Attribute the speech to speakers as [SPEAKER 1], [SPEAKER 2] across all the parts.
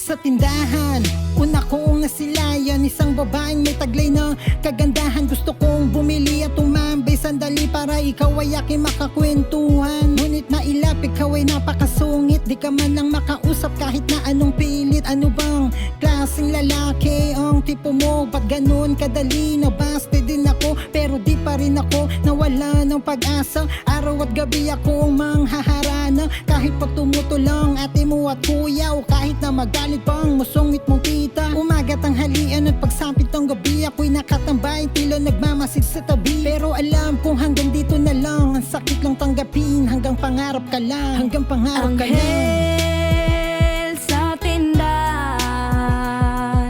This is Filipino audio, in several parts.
[SPEAKER 1] sa tindahan. Una kong nasilayan, isang babaeng may taglay na kagandahan. Gusto kong bumili at tumambay sandali para ikaw ay aking makakwentuhan. Ngunit nailap, ikaw ay napakasungit, di ka man lang makausap kahit na anong pilit. Ano bang klaseng lalaki ang tipo mo? Ba't ganun kadali? Nabaste din ako pero di pa rin ako nawala ng pag-asa. Araw at gabi akong manghaharana, kahit pag tumuto lang ate mo at kuya, o kahit na magalit pang musungit mong tita. Umaga, tanghalian at pagsapit ng gabi, ako'y nakatambay, tila nagmamasid sa tabi. Pero alam kong hanggang dito na lang, ang sakit lang tanggapin. Hanggang pangarap ka lang, hanggang pangarap ka lang.
[SPEAKER 2] Anghel sa tindahan,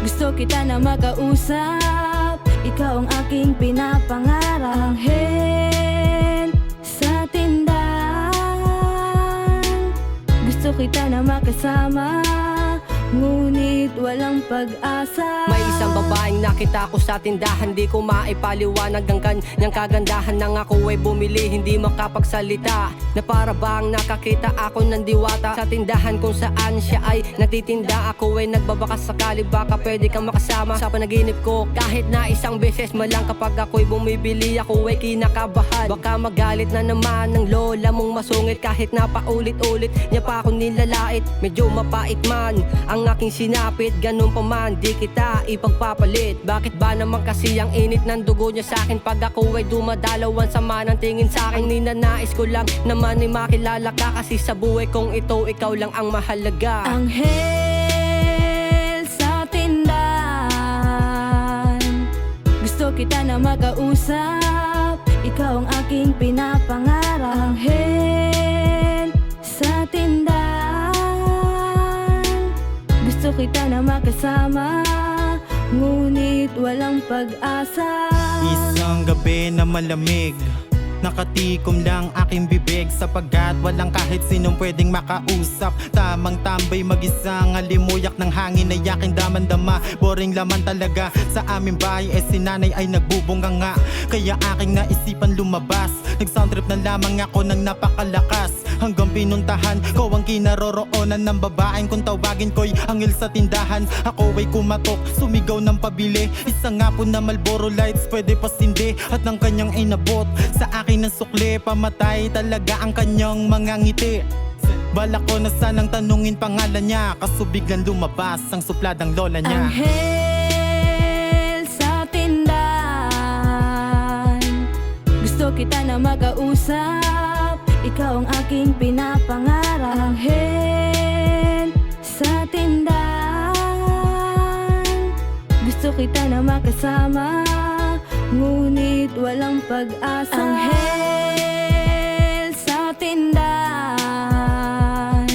[SPEAKER 2] gusto kita na makausap, ikaw ang aking pinapangarap. Anghel sa tindahan, gusto kita na makasama, ngunit walang pag-asa.
[SPEAKER 3] May isang babaeng nakita ko sa tindahan, di ko maipaliwanag ang kanyang kagandahan. Nang ako ay bumili, hindi makapagsalita, na para bang nakakita ako ng diwata. Sa tindahan kung saan siya ay nagtitinda, ako ay nagbabakas sakali baka pwede kang makasama sa panaginip ko. Kahit na isang beses man lang kapag ako'y bumibili, ako ay kinakabahan, baka magalit na naman ng lola mong masungit. Kahit na paulit-ulit niya pa ako nilalait, medyo mapait man ang aking sinapit, ganun pa man di kita ipagpapalit. Bakit ba naman kasi ang init ng dugo niya sa'kin pag ako ay dumadalawan, sama ng tingin sa'kin. Ninanais ko lang naman ay makilala ka, kasi sa buhay kong ito ikaw lang ang mahalaga.
[SPEAKER 2] Anghel sa tindahan, gusto kita na makausap, ikaw ang aking pinapangarap. Anghel sa tindahan, gusto kita na makasama, ngunit walang pag-asa.
[SPEAKER 4] Isang gabi na malamig, nakatikom lang aking bibig, sapagkat walang kahit sinong pwedeng makausap. Tamang tambay, mag-isang alimuyak ng hangin ay aking damandama. Boring laman talaga sa aming bahay, si nanay ay nagbubunga nga, kaya aking naisipan lumabas. Nag-soundtrip na lamang ako ng napakalakas, hanggang pinuntahan ko ang kinaroroonan ng babaeng kung tawagin ko'y anghel sa tindahan. Ako ay kumatok, sumigaw ng pabili, isang nga po na Marlboro Lights, pwede pa sindi, at ng kanyang inabot sa akin ng sukli. Pamatay talaga ang kanyang mga ngiti. Balak ko na sanang tanungin pangalan niya, kaso biglang lumabas ang supladang lola niya.
[SPEAKER 2] Anghel sa tindahan, gusto kita na makausap, ikaw ang aking pinapangarap. Anghel sa tindahan, gusto kita na makasama, ngunit walang pag-asa. Anghel sa tindahan,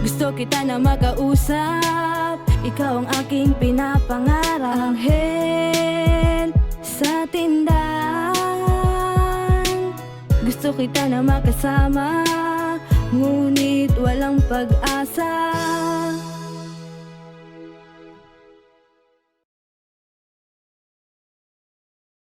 [SPEAKER 2] gusto kita na makausap, ikaw ang aking pinapangarap. Anghel sa tindahan, gusto kita na makasama, ngunit walang pag-asa.